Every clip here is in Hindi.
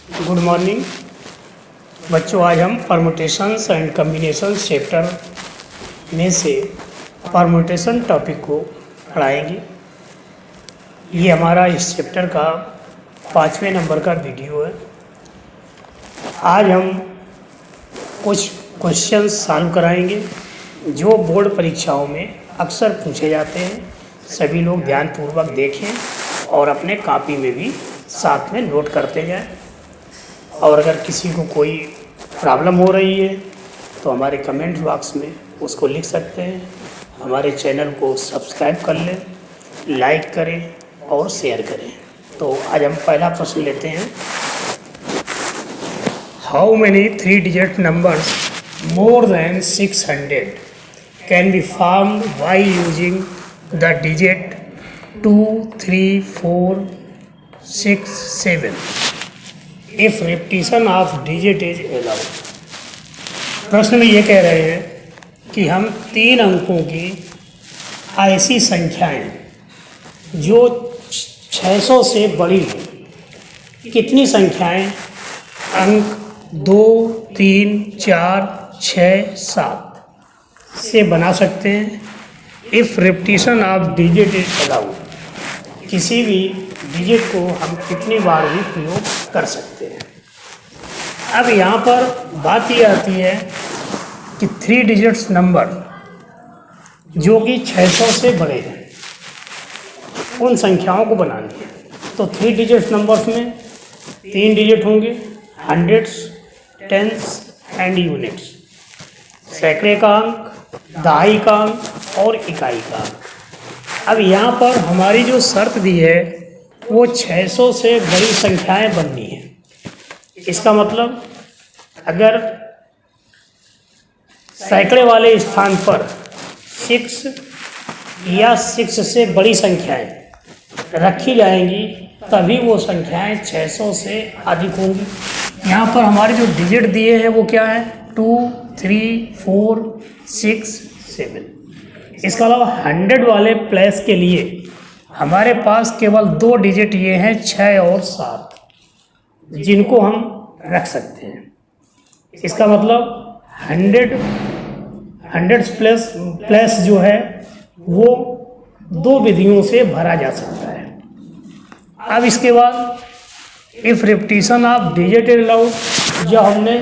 गुड मॉर्निंग बच्चों। आज हम परमुटेशंस एंड कम्बिनेशंस चैप्टर में से परमुटेशन टॉपिक को पढ़ाएंगे। ये हमारा इस चैप्टर का 5वें नंबर का वीडियो है। आज हम कुछ क्वेश्चंस सॉल्व कराएंगे जो बोर्ड परीक्षाओं में अक्सर पूछे जाते हैं। सभी लोग ध्यानपूर्वक देखें और अपने कॉपी में भी साथ में नोट करते जाएं। और अगर किसी को कोई प्रॉब्लम हो रही है तो हमारे कमेंट बॉक्स में उसको लिख सकते हैं। हमारे चैनल को सब्सक्राइब कर लें, लाइक करें और शेयर करें। तो आज हम पहला प्रश्न लेते हैं। How many 3 digit numbers more than 600 can be formed by using the digit 2, 3, 4, 6, 7 if repetition of digit is allowed। प्रश्न में ये कह रहे हैं कि हम 3 अंकों की ऐसी संख्याएं जो 600 से बड़ी हों, कितनी संख्याएं अंक 2, 3, 4, 6, 7 से बना सकते हैं। If repetition of digit is allowed, किसी भी डिजिट को हम कितनी बार भी प्रयोग कर सकते हैं। अब यहाँ पर बात ये आती है कि 3 डिजिट्स नंबर जो कि 600 से बड़े हैं, उन संख्याओं को बनानी है। तो 3 डिजिट्स नंबर्स में 3 डिजिट होंगे, हंड्रेड्स, टेंस एंड यूनिट्स, सैकड़े का अंक, दहाई का अंक और इकाई का अंक। अब यहाँ पर हमारी जो शर्त दी है वो 600 से बड़ी संख्याएं बननी है। इसका मतलब अगर सैकड़े वाले स्थान पर 6 या 6 से बड़ी संख्याएं रखी जाएंगी तभी वो संख्याएं 600 से अधिक होंगी। यहाँ पर हमारे जो डिजिट दिए हैं वो क्या है? 2, 3, 4, 6, 7। इसके अलावा 100 वाले प्लेस के लिए हमारे पास केवल 2 डिजिट ये हैं, 6 और 7, जिनको हम रख सकते हैं। इसका मतलब 100 प्लस जो है वो 2 विधियों से भरा जा सकता है। अब इसके बाद if repetition of digit is allowed, जब हमने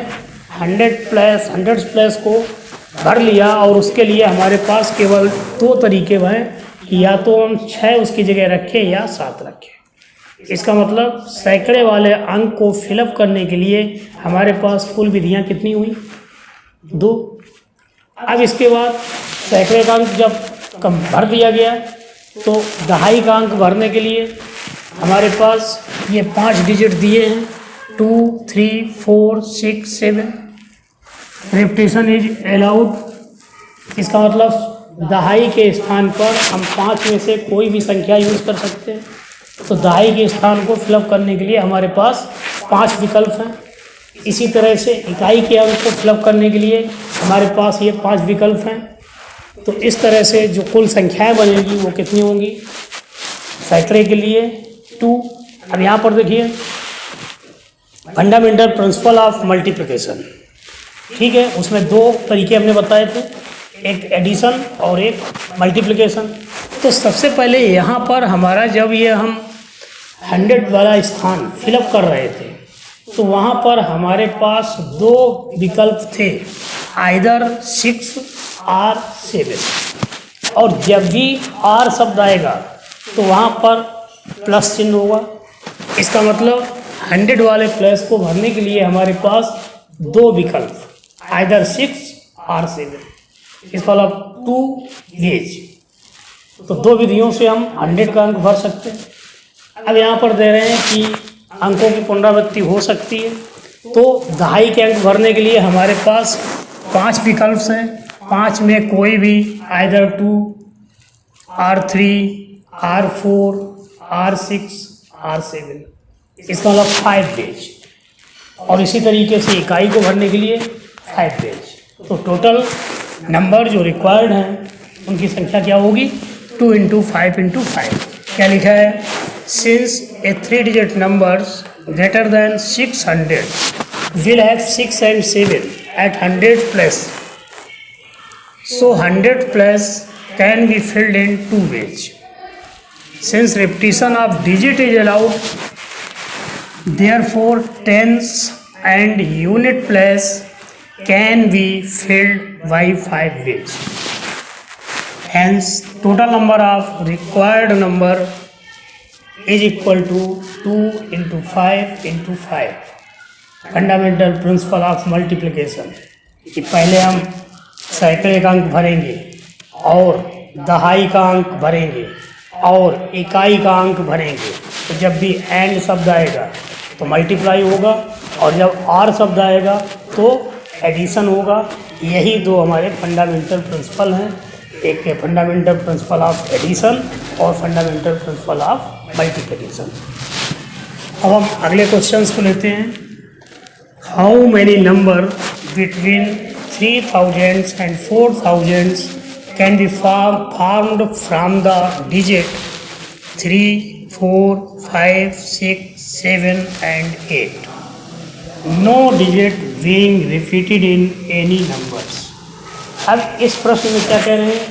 100 प्लस को भर लिया और उसके लिए हमारे पास केवल 2 तरीके हैं, या तो हम 6 उसकी जगह रखें या 7 रखें। इसका मतलब सैकड़े वाले अंक को फिलअप करने के लिए हमारे पास कुल विधियां कितनी हुई? 2। अब इसके बाद सैकड़े का अंक जब कम भर दिया गया तो दहाई का अंक भरने के लिए हमारे पास ये 5 डिजिट दिए हैं, 2, 3, 4, 6, 7। Repetition is allowed. इसका मतलब दहाई के स्थान पर हम 5 में से कोई भी संख्या यूज़ कर सकते हैं। तो दहाई के स्थान को फिलअप करने के लिए हमारे पास 5 विकल्प हैं। इसी तरह से इकाई के अंक को फिलअप करने के लिए हमारे पास ये 5 विकल्प हैं। तो इस तरह से जो कुल संख्याएं बनेगी वो कितनी होंगी? सैकड़े के लिए 2। अब यहाँ पर देखिए फंडामेंटल प्रिंसिपल ऑफ मल्टीप्लिकेशन, ठीक है, उसमें 2 तरीके हमने बताए थे, एक एडिशन और एक मल्टीप्लिकेशन। तो सबसे पहले यहाँ पर हमारा जब ये हम 100 वाला स्थान फिलअप कर रहे थे तो वहाँ पर हमारे पास 2 विकल्प थे, आइदर 6 और 7। और जब भी आर शब्द आएगा तो वहाँ पर प्लस चिन्ह होगा। इसका मतलब 100 वाले प्लस को भरने के लिए हमारे पास 2 विकल्प, आइदर 6 और 7। इसका मतलब 2 वेज। तो 2 विधियों से हम 100 का अंक भर सकते हैं। अब यहाँ पर दे रहे हैं कि अंकों की पुनरावृत्ति हो सकती है। तो दहाई के अंक भरने के लिए हमारे पास 5 विकल्प हैं। 5 में कोई भी either 2, R3, R4, R6, R7। इसका मतलब 5 वेज। और इसी तरीके से इकाई को भरने के लिए 5 वेज। तो टोटल नंबर जो रिक्वायर्ड हैं उनकी संख्या क्या होगी? 2 × 5 × 5। क्या लिखा है? Since A 3 digit numbers greater than 600 will have 6 and 7 at 100 plus. So 100 plus can be filled in two ways. Since repetition of digit is allowed, therefore tens and unit place can be filled by 5 ways. Hence, total number of required number is equal to 2 into 5 into 5. Fundamental principle of multiplication कि पहले हम सैकड़े का अंक भरेंगे और दहाई का अंक भरेंगे और इकाई का अंक भरेंगे, तो जब भी एंड शब्द आएगा तो मल्टीप्लाई होगा और जब आर शब्द आएगा तो एडिशन होगा। यही दो हमारे फंडामेंटल प्रिंसिपल हैं, एक है फंडामेंटल प्रिंसिपल ऑफ एडिशन और फंडामेंटल प्रिंसिपल ऑफ मल्टीप्लिकेशन। अब हम अगले क्वेश्चंस को लेते हैं। How many number between 3000 and 4000 can be formed from the digit 3, 4, 5, 6, 7 and 8. No digit being repeated in any numbers. अब इस प्रश्न में क्या कह रहे हैं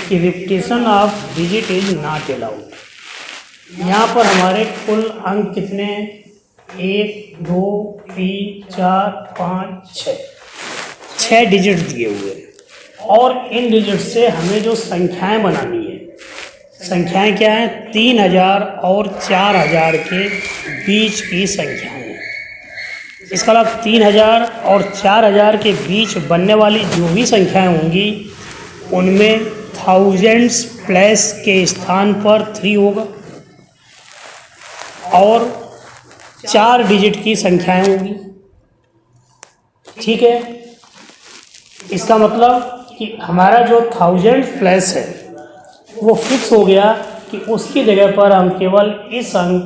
कि repetition of digit is not allowed. यहाँ पर हमारे कुल अंक कितने हैं? 1, 2, 3, 4, 5, 6 डिजिट दिए हुए हैं और इन डिजिट से हमें जो संख्याएं बनानी है, संख्याएं क्या हैं? 3000 और 4000 के बीच की संख्याएं हैं। इसका मतलब 3000 और 4000 के बीच बनने वाली जो भी संख्याएं होंगी उनमें थाउजेंड्स प्लस के स्थान पर 3 होगा और 4 डिजिट की संख्याएं होंगी। ठीक है, इसका मतलब कि हमारा जो थाउजेंड प्लस है वो फिक्स हो गया कि उसकी जगह पर हम केवल इस अंक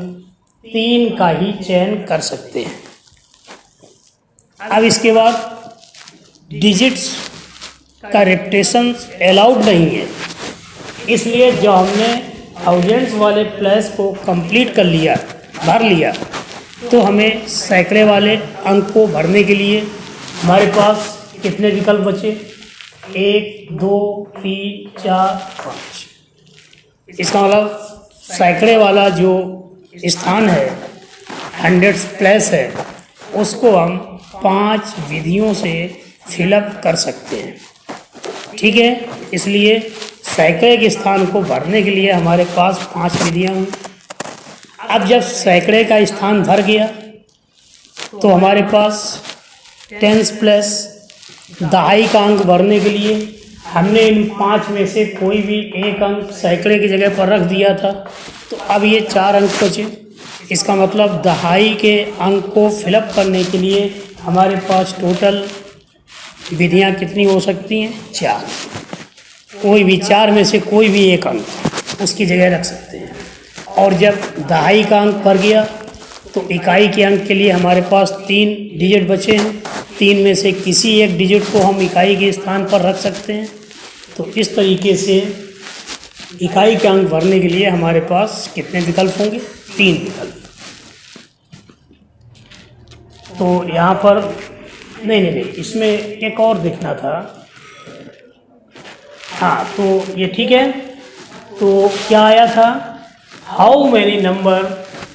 3 का ही चयन कर सकते हैं। अब इसके बाद डिजिट्स का रिपीटेशन अलाउड नहीं है, इसलिए जब हमने थाउजेंड्स वाले प्लस को कंप्लीट कर लिया, भर लिया, तो हमें सैकड़े वाले अंक को भरने के लिए हमारे पास कितने विकल्प बचे? 1, 2, 3, 4, 5। इसका मतलब सैकड़े वाला जो स्थान है 100 प्लस है उसको हम 5 विधियों से फिलअप कर सकते हैं। ठीक है, इसलिए सैकड़े के स्थान को भरने के लिए हमारे पास 5 विधियाँ हुई। अब जब सैकड़े का स्थान भर गया तो हमारे पास टेंस प्लस दहाई का अंक भरने के लिए हमने इन 5 में से कोई भी एक अंक सैकड़े की जगह पर रख दिया था, तो अब ये 4 अंक बचे। इसका मतलब दहाई के अंक को फिलअप करने के लिए हमारे पास टोटल विधियाँ कितनी हो सकती हैं? 4। कोई भी 4 में से कोई भी एक अंक उसकी जगह रख सकते हैं। और जब दहाई का अंक भर गया तो इकाई के अंक के लिए हमारे पास 3 डिजिट बचे हैं। 3 में से किसी एक डिजिट को हम इकाई के स्थान पर रख सकते हैं। तो इस तरीके से इकाई के अंक भरने के लिए हमारे पास कितने विकल्प होंगे? 3 विकल्प। तो यहाँ पर नहीं, इसमें एक और देखना था। हाँ, तो ये ठीक है। तो क्या आया था? How many number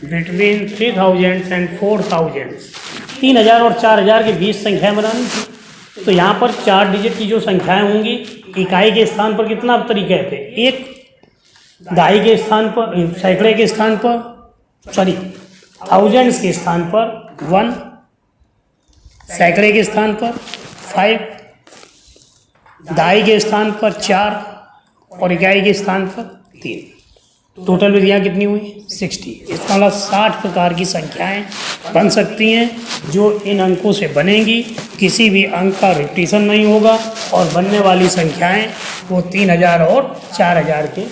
between 3000 and 4000? 3000 और 4000 के बीच संख्याएं बनानी थी। तो यहाँ पर 4 डिजिट की जो संख्याएं होंगी, इकाई के स्थान पर कितना तरीके थे? 1, दहाई के स्थान पर, सैकड़े के स्थान पर, थाउजेंड्स के स्थान पर 1, सैकड़े के स्थान पर 5, दहाई के स्थान पर 4 और इकाई के स्थान पर 3। टोटल विधियाँ कितनी हुई? 60। इसका मतलब 60 प्रकार की संख्याएं बन सकती हैं जो इन अंकों से बनेंगी। किसी भी अंक का रिपीटिशन नहीं होगा और बनने वाली संख्याएं वो 3000 और 4000 के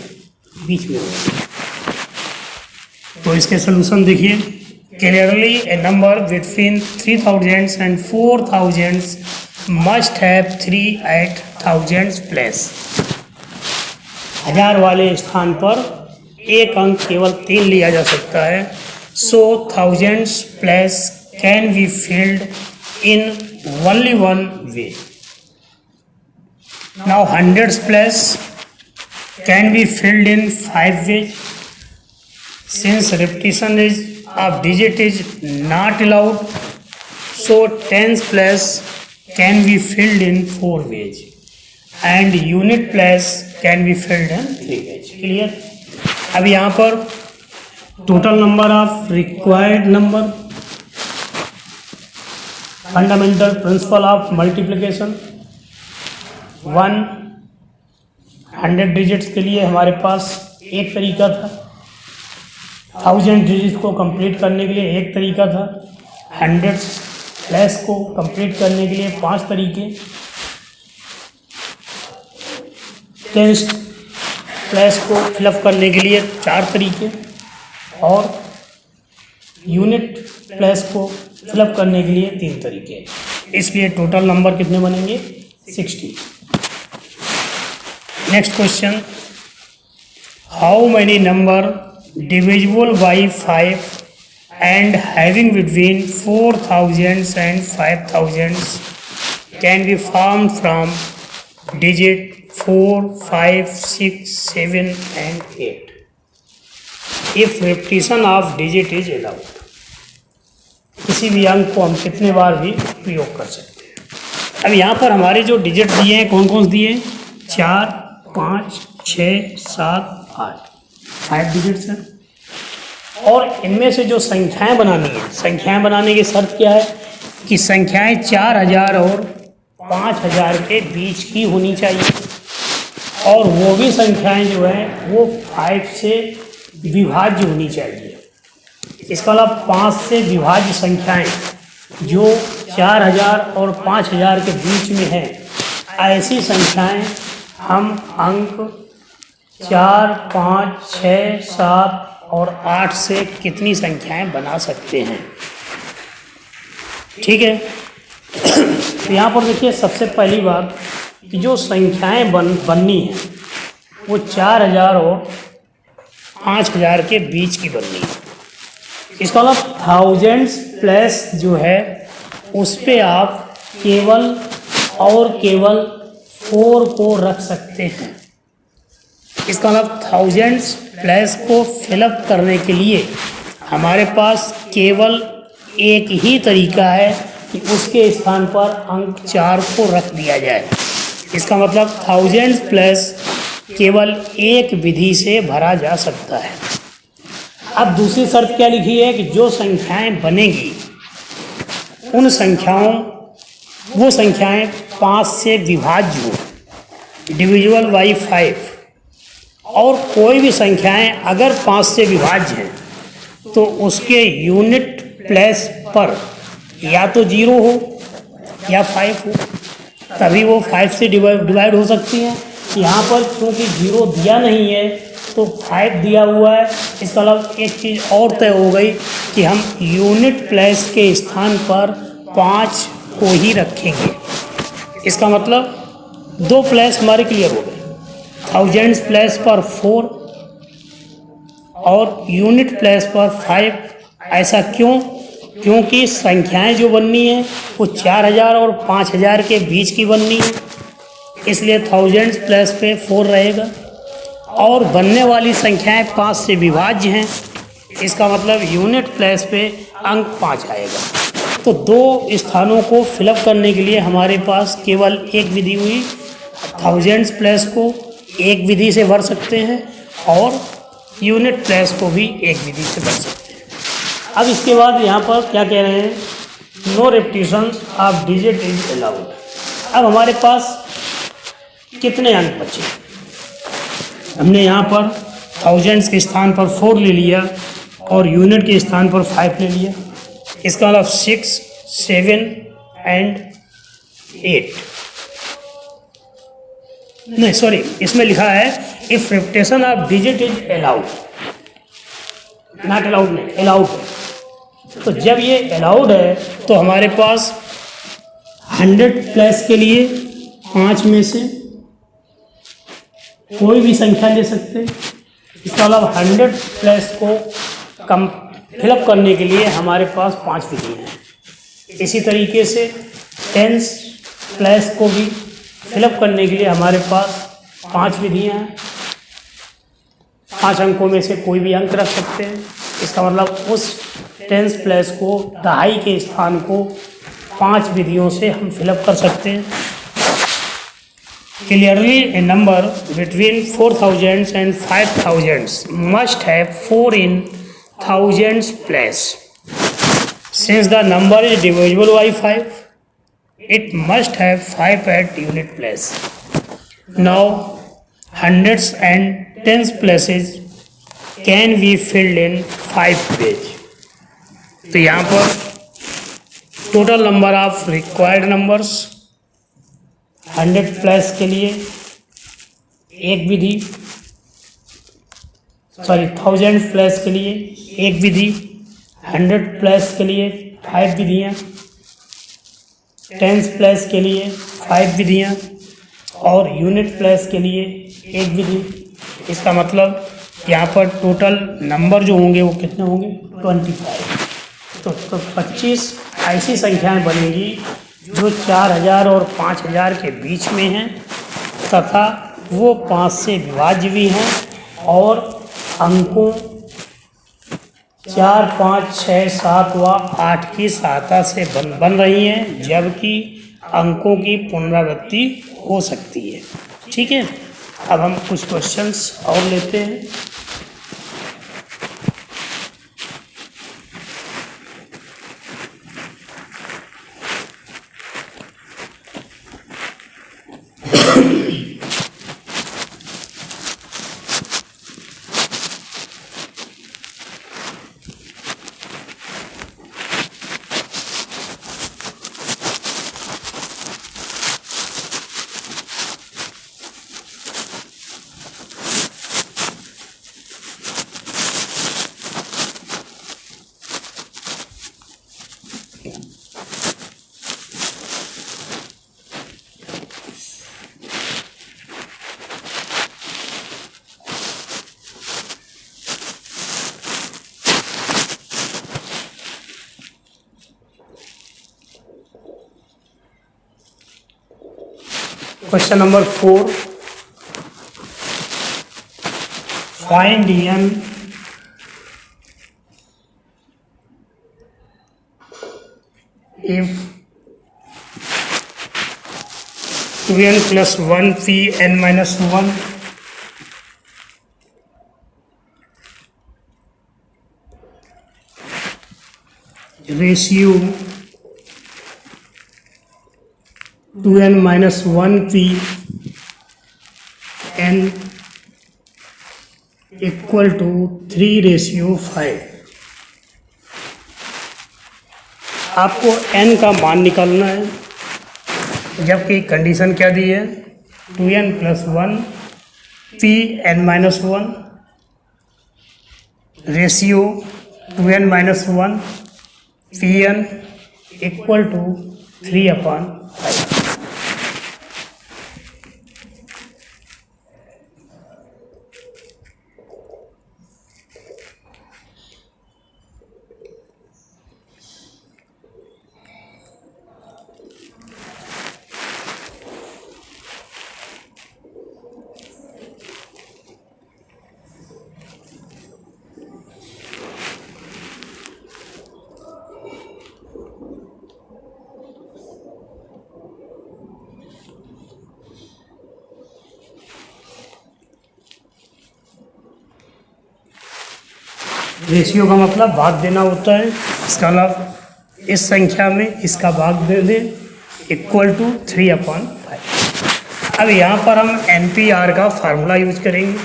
बीच में होगी। तो इसके सलूशन देखिए। Clearly A number between 3000 and 4000 must have 3 at 1000 place. 1000 वाले स्थान पर एक अंक केवल 3 लिया जा सकता है। So thousands place can be filled in only one way. Now hundreds place can be filled in 5 ways. Since repetition of digit is not allowed, so tens place can be filled in 4 ways and unit place can be filled in 3 ways. Clear? अब यहाँ पर total number of required number, fundamental principle of multiplication, 100 digits के लिए हमारे पास एक तरीका था, 1000 डिजिट को कंप्लीट करने के लिए एक तरीका था, 100 प्लस को कंप्लीट करने के लिए 5 तरीके, 10 प्लस को फिलअप करने के लिए 4 तरीके और यूनिट प्लस को फिलअप करने के लिए 3 तरीके। इसलिए टोटल नंबर कितने बनेंगे? 60। Next question, how many number divisible by 5 and having between 4000 and 5000 can be formed from digit 4, 5, 6, 7 and 8 if repetition of digit is allowed. किसी भी अंक को हम कितने बार भी प्रयोग कर सकते हैं। अब यहाँ पर हमारे जो डिजिट दिए हैं कौन कौन से दिए हैं? 4, 5, 6, 7, 8, 5 डिजिट्स हैं। और इनमें से जो संख्याएं बनानी है, संख्याएं बनाने की शर्त क्या है कि संख्याएं 4000 और 5000 के बीच की होनी चाहिए और वो भी संख्याएं जो हैं वो 5 से विभाज्य होनी चाहिए। इसका मतलब 5 से विभाज्य संख्याएं जो 4000 और 5000 के बीच में हैं, ऐसी संख्याएं हम अंक 4, 5, 6, 7 और 8 से कितनी संख्याएं बना सकते हैं। ठीक है, तो यहाँ पर देखिए सबसे पहली बात कि जो संख्याएं बननी है वो 4000 और 5000 के बीच की बननी है। इसका मतलब थाउजेंड्स प्लस जो है उस पर आप केवल और केवल 4 को रख सकते हैं। इसका मतलब थाउजेंड्स प्लस को फिलअप करने के लिए हमारे पास केवल एक ही तरीका है कि उसके स्थान पर अंक 4 को रख दिया जाए। इसका मतलब थाउजेंड्स प्लस केवल एक विधि से भरा जा सकता है। अब दूसरी शर्त क्या लिखी है कि जो संख्याएं बनेगी उन संख्याओं वो संख्याएं 5 से विभाज्य हो, डिविजिबल बाई 5, और कोई भी संख्याएं अगर 5 से विभाज्य हैं तो उसके यूनिट प्लेस पर या तो 0 हो या 5 हो, तभी वो 5 से डिवाइड हो सकती हैं। यहाँ पर क्योंकि 0 दिया नहीं है तो 5 दिया हुआ है। इसका मतलब एक चीज़ और तय हो गई कि हम यूनिट प्लेस के स्थान पर 5 को ही रखेंगे। इसका मतलब 2 प्लेस हमारे क्लियर हो गए, थाउजेंड्स प्लेस पर 4 और यूनिट प्लेस पर 5। ऐसा क्यों? क्योंकि संख्याएं जो बननी है वो 4000 और 5000 के बीच की बननी है, इसलिए थाउजेंड्स प्लेस पे 4 रहेगा और बनने वाली संख्याएं 5 से विभाज्य हैं। इसका मतलब यूनिट प्लेस पे अंक 5 आएगा। तो 2 स्थानों को फिलअप करने के लिए हमारे पास केवल एक विधि हुई, थाउजेंड्स प्लेस को एक विधि से भर सकते हैं और यूनिट प्लेस को भी एक विधि से भर सकते हैं। अब इसके बाद यहाँ पर क्या कह रहे हैं? No repetition of digit is allowed. अब हमारे पास कितने अंक बचे? हमने यहाँ पर थाउजेंड्स के स्थान पर 4 ले लिया और यूनिट के स्थान पर 5 ले लिया। इसका मतलब 6, 7 एंड 8। नहीं सॉरी, इसमें लिखा है if repetition of digit is allowed, not allowed नहीं, अलाउड है। तो जब ये अलाउड है तो हमारे पास 100 प्लस के लिए 5 में से कोई भी संख्या ले सकते हैं। इसका मतलब 100 प्लस को फिलअप करने के लिए हमारे पास 5 विधियाँ हैं। इसी तरीके से टेंस प्लस को भी फिलअप करने के लिए हमारे पास 5 विधियाँ हैं। 5 अंकों में से कोई भी अंक रख सकते हैं। इसका मतलब उस टेंस प्लस को, दहाई के स्थान को 5 विधियों से हम फिलअप कर सकते हैं। Clearly, a number between 4000 and 5000 must have 4 in thousands place. Since the number is divisible by 5, it must have 5 at unit place. Now, hundreds and tens places can be filled in 5 ways. तो यहाँ पर total number of required numbers 100 plus के लिए एक विधि, 1000 प्लस के लिए एक विधि, 100 प्लस के लिए 5 विधियाँ, 10 प्लस के लिए 5 विधियाँ और यूनिट प्लस के लिए एक विधि। इसका मतलब यहाँ पर टोटल नंबर जो होंगे वो कितने होंगे? 25। तो 25 ऐसी संख्याएं बनेंगी जो 4000 और 5000 के बीच में हैं तथा वो 5 से विभाज्य भी हैं और अंकों 4, 5, 6, 7 व 8 की सहायता से बन रही हैं, जबकि अंकों की पुनरावृत्ति हो सकती है। ठीक है, अब हम कुछ क्वेश्चंस और लेते हैं। Question number 4. Find n if 2n plus 1 p n minus 1 ratio 2n minus 1 p n equal to 3:5। आपको n का मान निकालना है, जबकि कंडीशन क्या दी है? 2n plus 1 p n minus 1 ratio 2n minus 1 p n equal to 3/5। Ratio का मतलब भाग देना होता है। इसका मतलब इस संख्या में इसका भाग दे दें, इक्वल टू 3/5। अब यहाँ पर हम NPR का फार्मूला यूज करेंगे।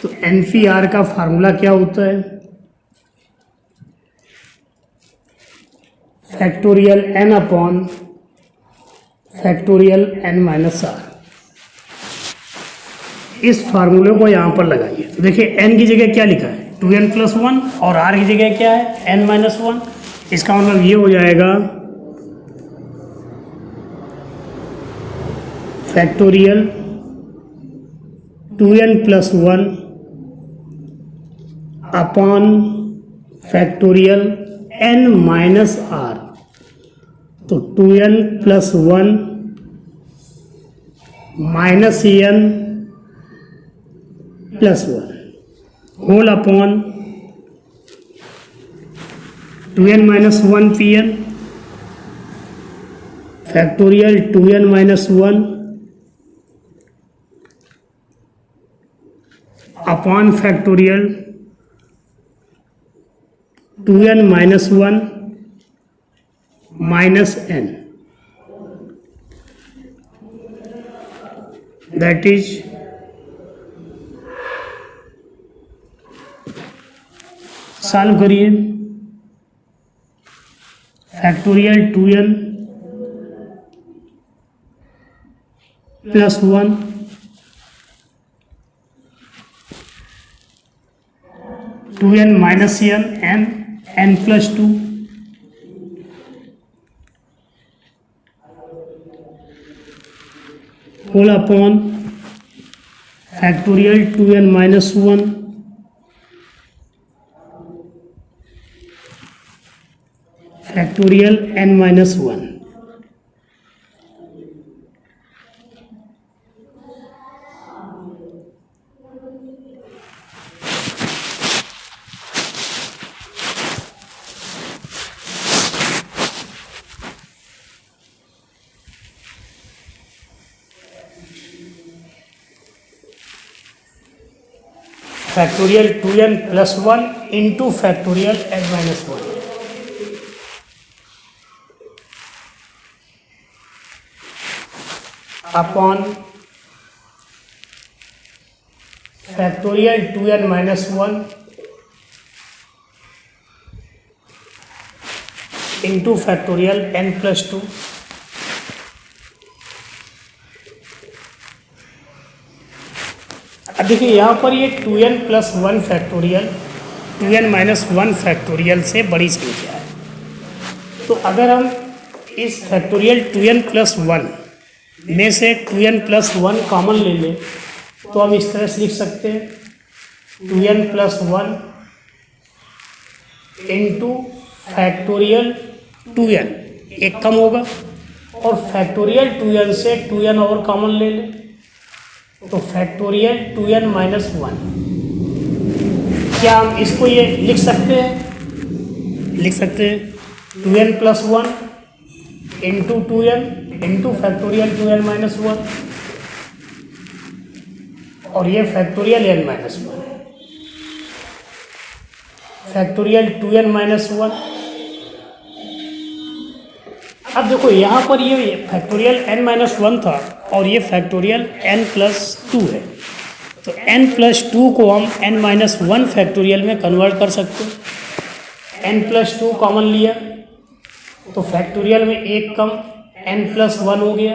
तो NPR का फार्मूला क्या होता है? Factorial n upon factorial n minus r। इस फार्मूले को यहाँ पर लगाइए। तो देखिए n की जगह क्या लिखा है? 2n plus 1 और r की जगह क्या है? n minus 1। इसका मतलब ये हो जाएगा factorial 2n plus 1 upon factorial n minus R, तो 2n plus 1 minus n plus 1 whole upon 2n minus 1 pn factorial 2n minus 1 upon factorial 2n minus 1 minus n, that is solve करिए। Factorial 2n plus 1 2n minus n plus 2 whole upon factorial 2n minus 1 factorial n minus 1। Factorial 2n plus 1 into factorial n minus 1 upon factorial 2n minus 1 into factorial n plus 2। अब देखिए यहाँ पर ये 2n plus 1 factorial 2n minus 1 factorial से बड़ी संख्या है, तो अगर हम इस फैक्टोरियल 2n प्लस 1 में से 2n प्लस 1 कॉमन ले लें तो हम इस तरह से लिख सकते हैं 2n plus 1 into factorial 2n, एक कम होगा, और फैक्टोरियल 2n से 2n और कॉमन ले लें तो फैक्टोरियल 2n माइनस 1। क्या हम इसको ये लिख सकते हैं? लिख सकते हैं 2n plus 1 into 2n into factorial 2n minus 1 और ये factorial n minus 1 factorial 2n minus 1। अब देखो यहाँ पर ये फैक्टोरियल n माइनस 1 था और ये फैक्टोरियल n प्लस 2 है, तो n प्लस 2 को हम n माइनस 1 फैक्टोरियल में कन्वर्ट कर सकते हैं। n प्लस 2 कॉमन लिया तो फैक्टोरियल में एक कम n प्लस 1 हो गया,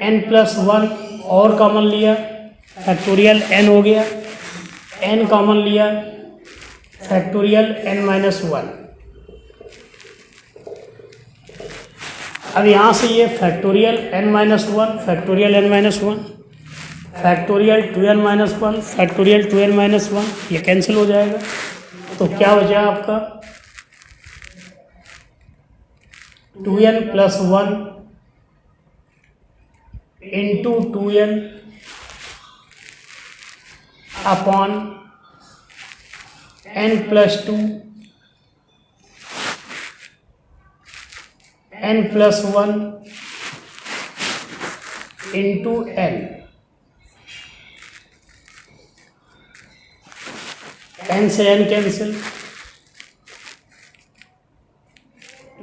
n प्लस 1 और कॉमन लिया फैक्टोरियल n हो गया, n कॉमन लिया फैक्टोरियल n माइनस 1। अब यहाँ से ये factorial n minus 1 factorial n minus 1 factorial 2n minus 1 factorial 2n minus 1 ये कैंसिल हो जाएगा, तो क्या हो जाएगा आपका 2n plus 1 into 2n upon n plus 2 n plus 1 into n, n से n कैंसिल,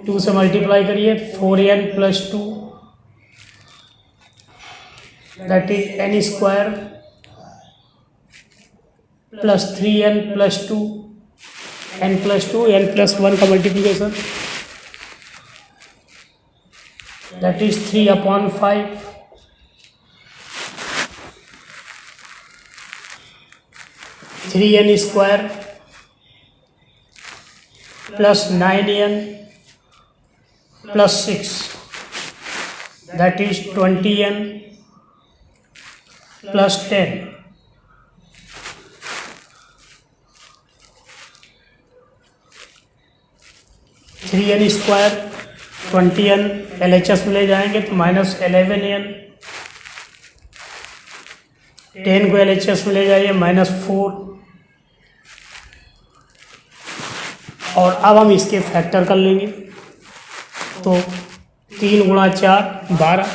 2 से मल्टीप्लाई करिए 4n plus 2 that is n square plus 3n plus 2 n plus 2 n plus 1 का multiplication that is 3 upon 5 3n square plus 9n plus 6 that is 20n plus 10 3n² 20n LHS में ले जाएंगे तो -11n, 10 को LHS में ले जाइए -4। और अब हम इसके फैक्टर कर लेंगे तो 3 गुणा 4 12,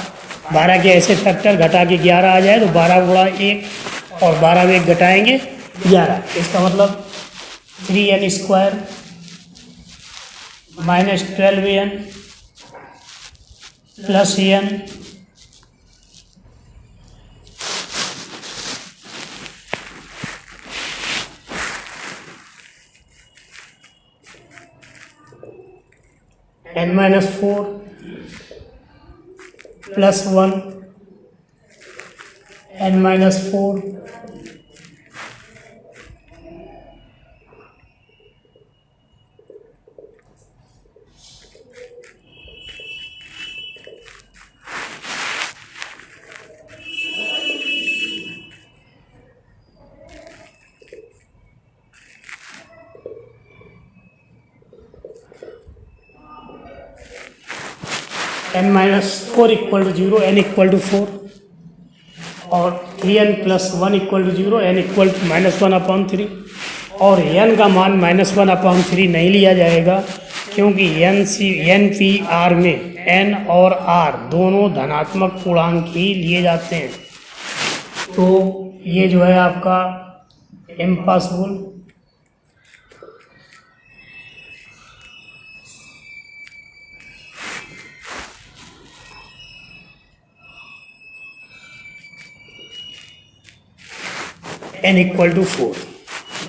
12 के ऐसे फैक्टर घटा के 11 आ जाए तो 12 गुणा 1 और 12 में 1 घटाएंगे 11। इसका मतलब 3n² -12n plus n n-4 plus 1 n-4 n-4 = 0, n = 4 और 3n + 1 = 0, n = -1/3 और n का मान -1/3 नहीं लिया जाएगा क्योंकि NPR में n और r दोनों धनात्मक पूर्णांक ही लिए जाते हैं। तो ये जो है आपका इम्पॉसिबल। n = 4।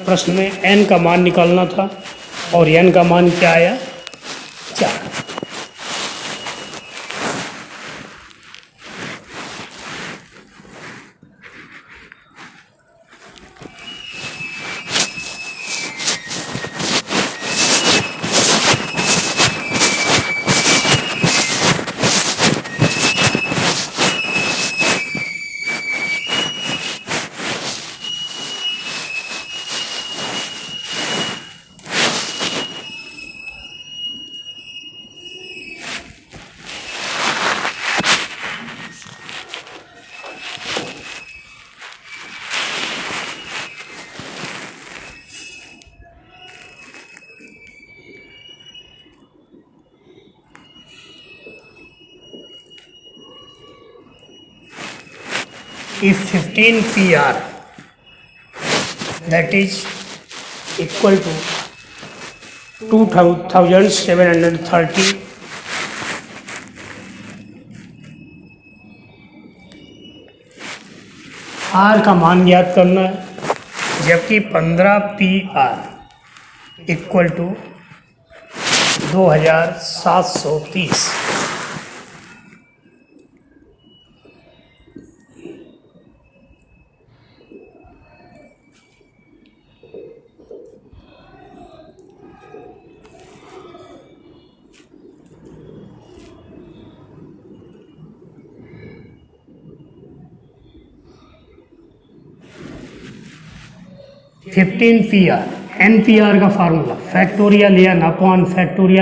प्रश्न में n का मान निकालना था और n का मान क्या आया 4। If 15 PR that is equal to 2730 R का मान ज्ञात करना है, जबकि 15 PR = 2730।15 PR NPR का फार्मूला फैक्टोरियल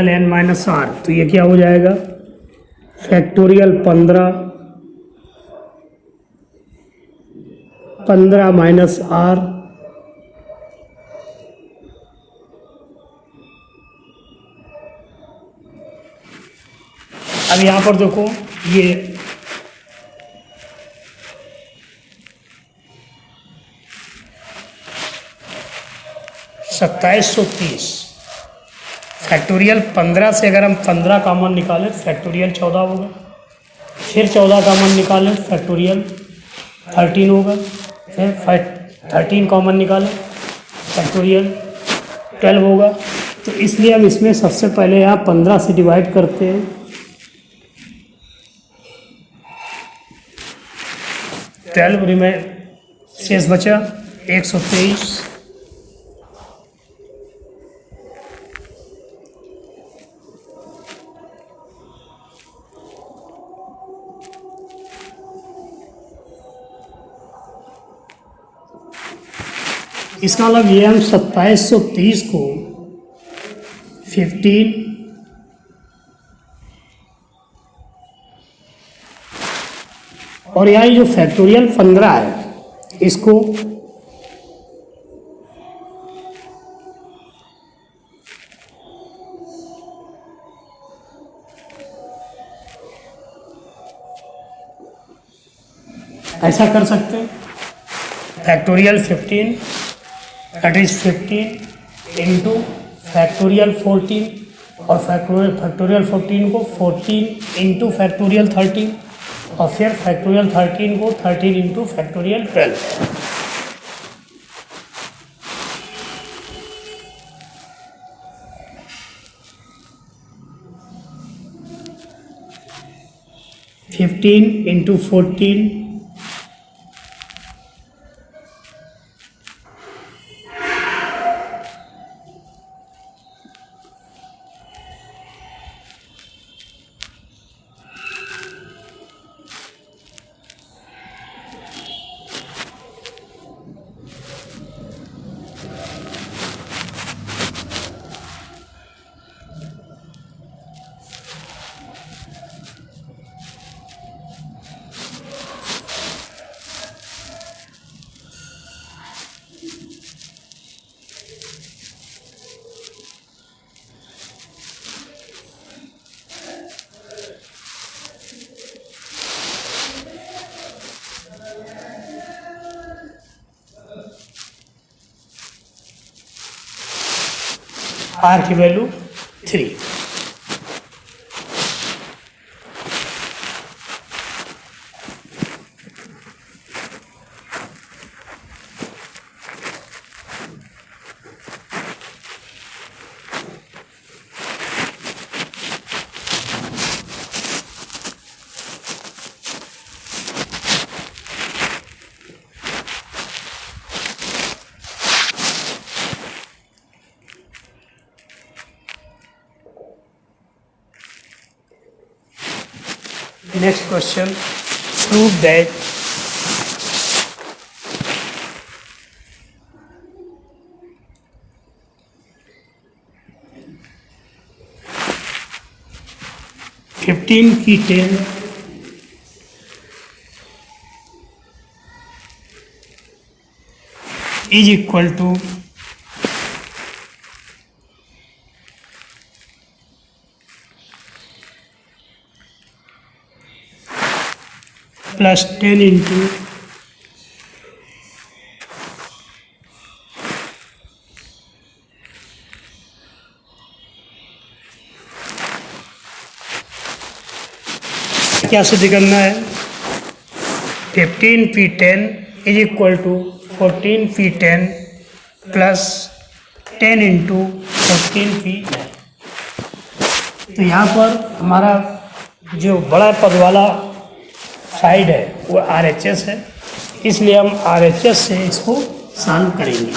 n/(n-r), तो ये क्या हो जाएगा फैक्टोरियल 15 -r अब यहाँ पर देखो ये 2730 फैक्टोरियल 15 से अगर हम 15 कॉमन निकालें फैक्टोरियल 14 होगा, फिर 14 कॉमन निकालें फैक्टोरियल 13 होगा, फिर 13 कॉमन निकालें फैक्टोरियल 12 होगा। तो इसलिए हम इसमें सबसे पहले यहाँ 15 से डिवाइड करते हैं, 12 में शेष बचा 123। इसका मतलब ये हम 2730 को 15 और यहाँ जो फैक्टोरियल 15 है इसको ऐसा कर सकते हैं, factorial 15 that is 15 into factorial 14 और फैक्टोरियल 14 को 14 इंटू फैक्टोरियल 13 और फिर फैक्टोरियल 13 को 13 into factorial 12। Fifteen into 14 R की value 3। Next question, prove that fifteen की 10 is equal to plus 10 into क्या सिद्ध करना है, 15p10 is equal to 14p10 plus 10 into 14p9। तो यहाँ पर हमारा जो बड़ा पद वाला साइड है वो RHS है, इसलिए हम RHS से इसको सॉल्व करेंगे।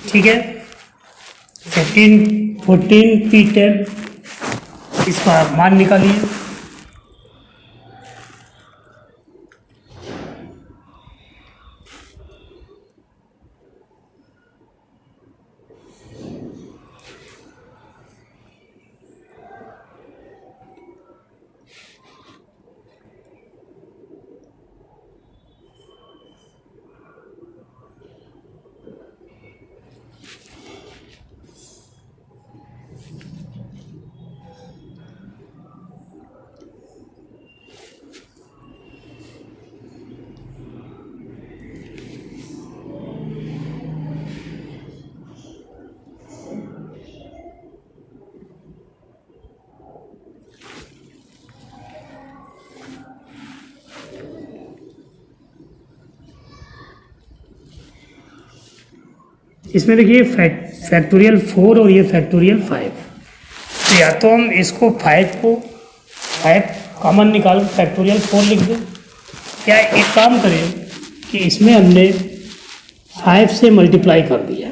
ठीक है, 14p10 इसका मान निकालिए। इसमें देखिए फैक्टोरियल 4 और ये फैक्टोरियल 5, तो या तो हम इसको 5 कॉमन निकाल फैक्टोरियल 4 लिख दें, या एक काम करें कि इसमें हमने 5 से मल्टीप्लाई कर दिया।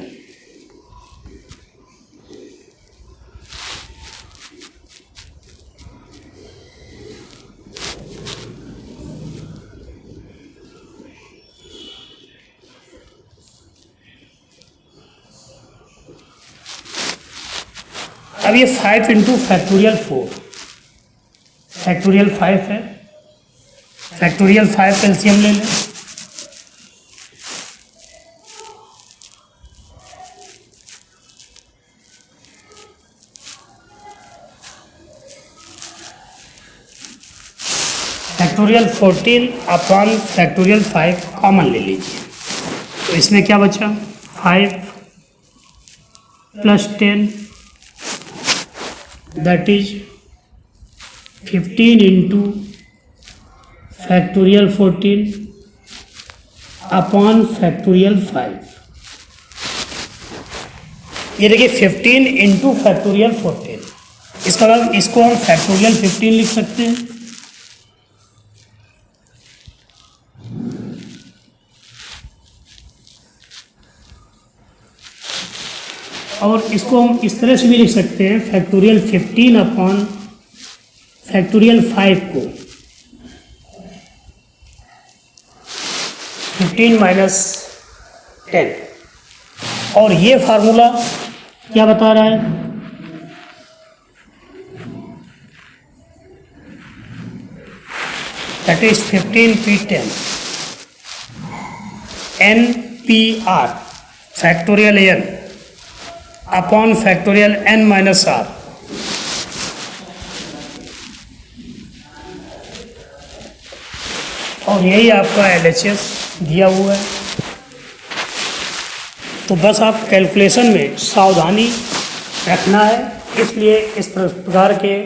अब ये 5 इंटू फैक्टोरियल 4, फैक्टोरियल 5 है, फैक्टोरियल 5 एलसीएम ले लें। फैक्टोरियल 14 अपॉन फैक्टोरियल 5 कॉमन ले लीजिए, तो इसमें क्या बचा, 5 plus 10 that is 15 into factorial 14 upon factorial 5। ये देखिए 15 इंटू फैक्टोरियल 14, इसका मतलब इसको हम फैक्टोरियल 15 लिख सकते हैं। और इसको हम इस तरह से भी लिख सकते हैं, फैक्टोरियल 15 अपॉन फैक्टोरियल 5 को 15 माइनस 10, और ये फार्मूला क्या बता रहा है, that is 15p10 NPR factorial n upon factorial n minus r। और यही आपका LHS दिया हुआ है। तो बस आप कैलकुलेशन में सावधानी रखना है, इसलिए इस प्रकार के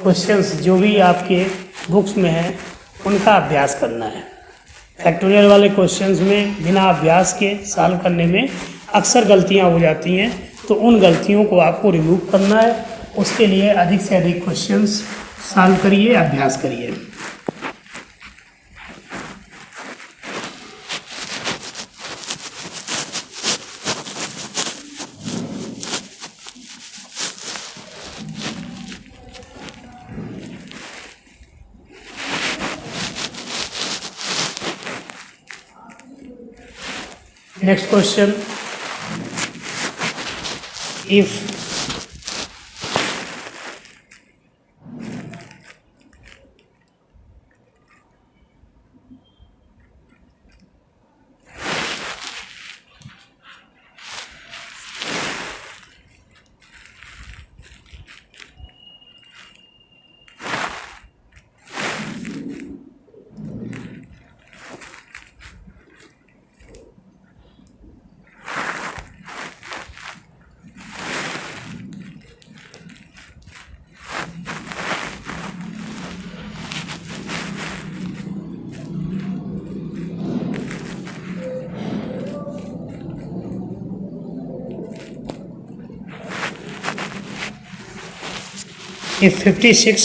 क्वेश्चंस जो भी आपके बुक्स में हैं उनका अभ्यास करना है। फैक्टोरियल वाले क्वेश्चंस में बिना अभ्यास के सॉल्व करने में अक्सर गलतियां हो जाती हैं, तो उन गलतियों को आपको रिमूव करना है। उसके लिए अधिक से अधिक क्वेश्चंस सॉल्व करिए, अभ्यास करिए। Next question, if if 56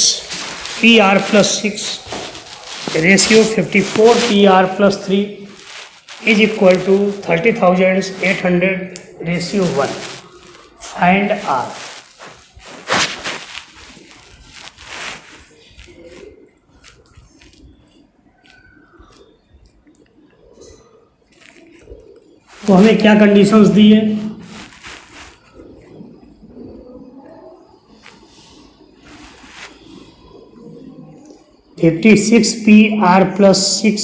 PR plus 6 ratio 54 PR plus 3 is equal to 30,800 ratio 1, find R। तो हमें क्या कंडीशंस दी है, (56PR plus 6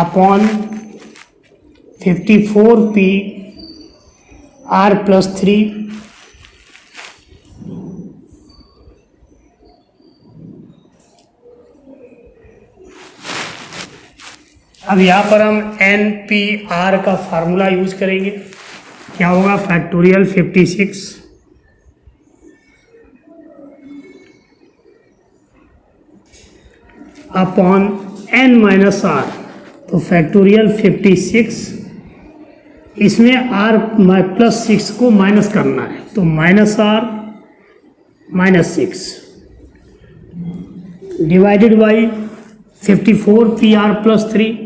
upon 54PR plus 3 अब यहाँ पर हम NPR का फार्मूला यूज करेंगे। क्या होगा, factorial 56 upon n minus r, तो फैक्टोरियल 56 इसमें r प्लस 6 को माइनस करना है, तो minus r minus 6 divided by 54 PR plus 3.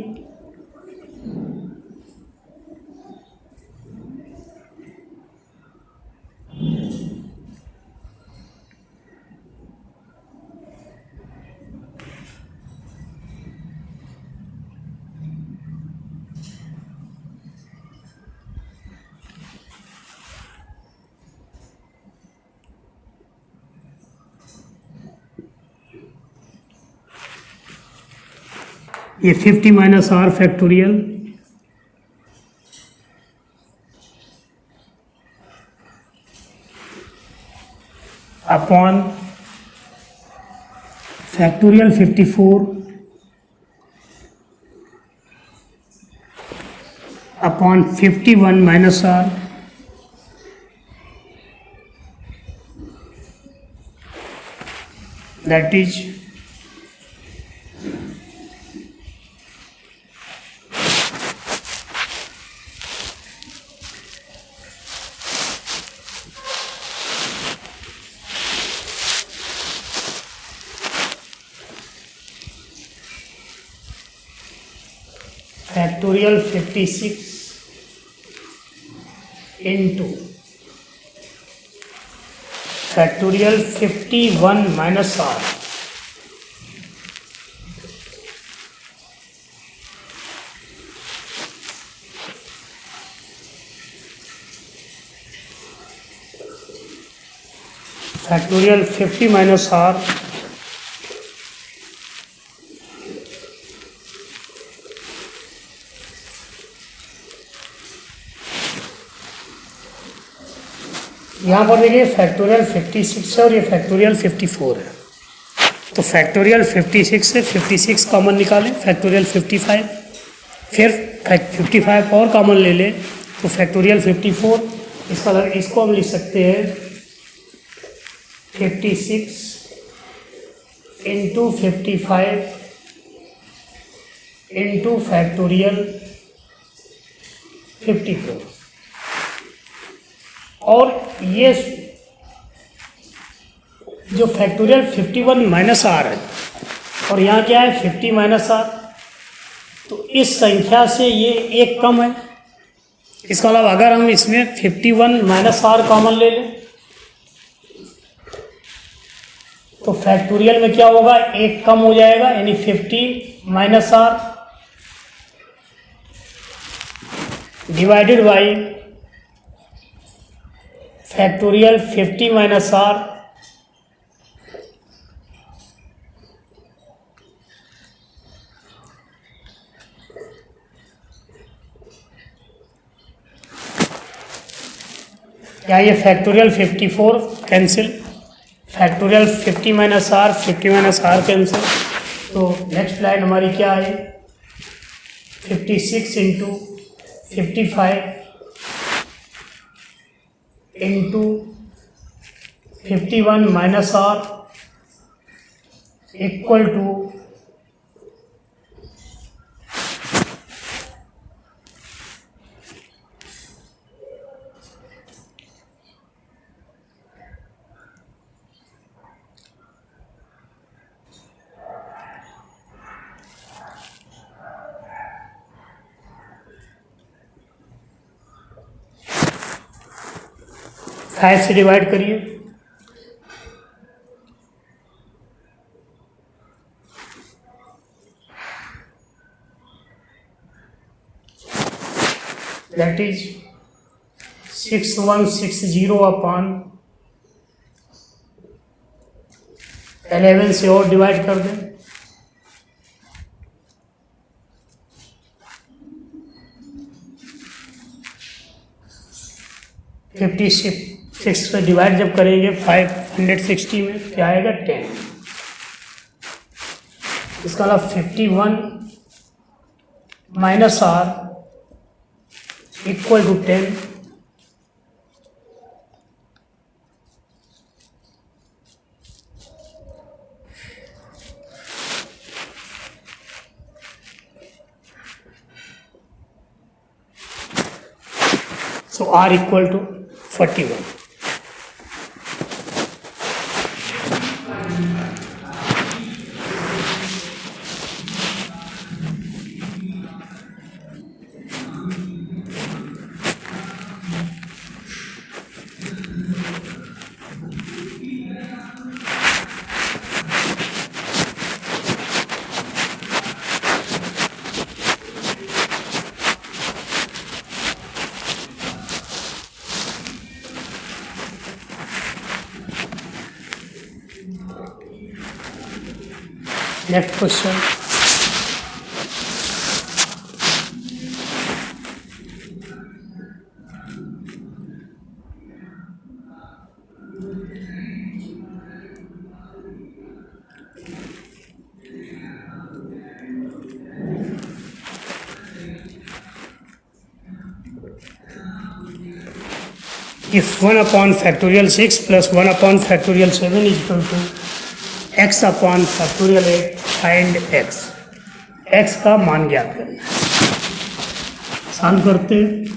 ये 50 minus R factorial upon factorial 54 upon 51 minus R that is factorial 56 into factorial 51 minus R factorial 50 minus R यहाँ पर देखिए फैक्टोरियल 56 है और ये फैक्टोरियल 54 है, तो फैक्टोरियल 56 से 56 कॉमन निकालें, फैक्टोरियल 55, फिर 55 और कॉमन ले लें तो फैक्टोरियल 54, इसको हम लिख सकते हैं 56 इंटू 55 इंटू फैक्टोरियल 54। और ये जो फैक्टोरियल 51 माइनस आर है और यहाँ क्या है 50 माइनस आर, तो इस संख्या से ये एक कम है। इसके अलावा अगर हम इसमें 51 माइनस आर कॉमन ले लें तो फैक्टोरियल में क्या होगा, एक कम हो जाएगा, यानी 50 minus R divided by factorial 50 minus R या ये factorial 54 cancel, factorial 50 minus R 50 minus R cancel. तो नेक्स्ट लाइन हमारी क्या है, 56 into 55 into 51 minus R equal to five से डिवाइड करिए, दैट इज 6160 अपॉन 11 से और डिवाइड कर दें, फिफ्टी सिक्स से डिवाइड जब करेंगे 560 में क्या आएगा 10। इसका अलावा 51 minus R equal to 10। So R equal to 41. Next question. If 1 upon factorial 6 plus 1 upon factorial 7 is equal to x upon factorial 8, find x। x का मान ज्ञात करना है। सॉल्व करते हैं।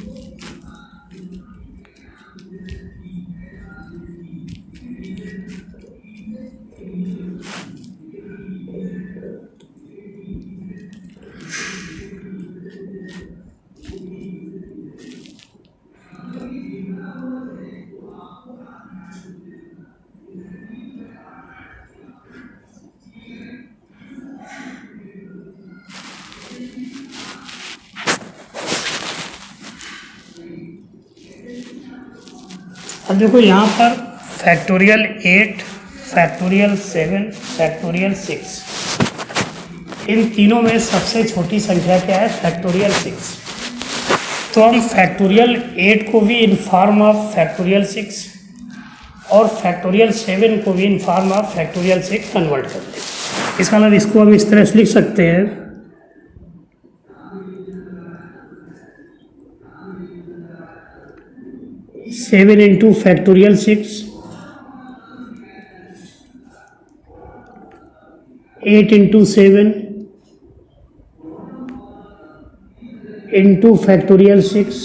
अब देखो यहाँ पर फैक्टोरियल 8, फैक्टोरियल 7, फैक्टोरियल 6, इन तीनों में सबसे छोटी संख्या क्या है? फैक्टोरियल 6। तो हम फैक्टोरियल 8 को भी इन फॉर्म ऑफ फैक्टोरियल 6 और फैक्टोरियल 7 को भी in form of factorial 6 convert कर दें। इसका मतलब इसको हम इस तरह से लिख सकते हैं, 7 into factorial 6, 8 into 7 into factorial 6,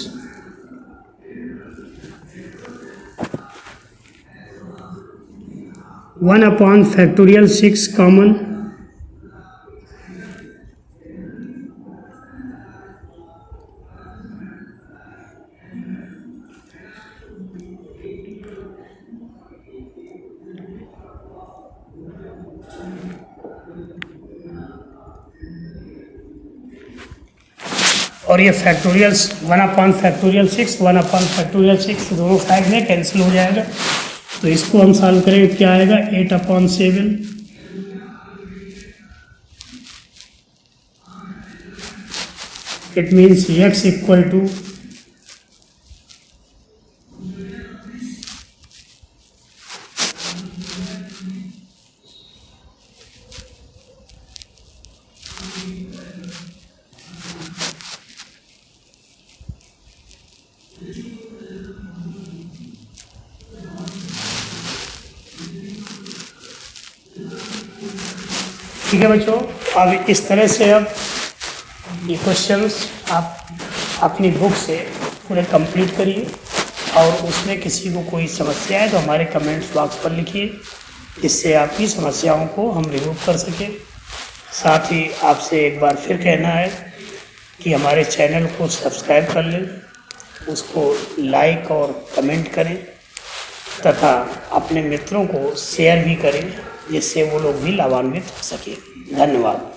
1 upon factorial 6 common, और ये factorial 1 upon factorial 6, 1 upon factorial 6 दोनों साइड में कैंसिल हो जाएगा। तो इसको हम सॉल्व करेंगे, क्या आएगा? 8 upon 7, it means x equal to ठीक है बच्चों। अब इस तरह से अब ये क्वेश्चंस आप अपनी बुक से पूरे कंप्लीट करिए, और उसमें किसी को कोई समस्या है तो हमारे कमेंट्स बॉक्स पर लिखिए, जिससे आपकी समस्याओं को हम रिमूव कर सकें। साथ ही आपसे एक बार फिर कहना है कि हमारे चैनल को सब्सक्राइब कर लें, उसको लाइक और कमेंट करें, तथा अपने मित्रों को शेयर भी करें, जिससे वो लोग भी लाभान्वित हो सके। धन्यवाद।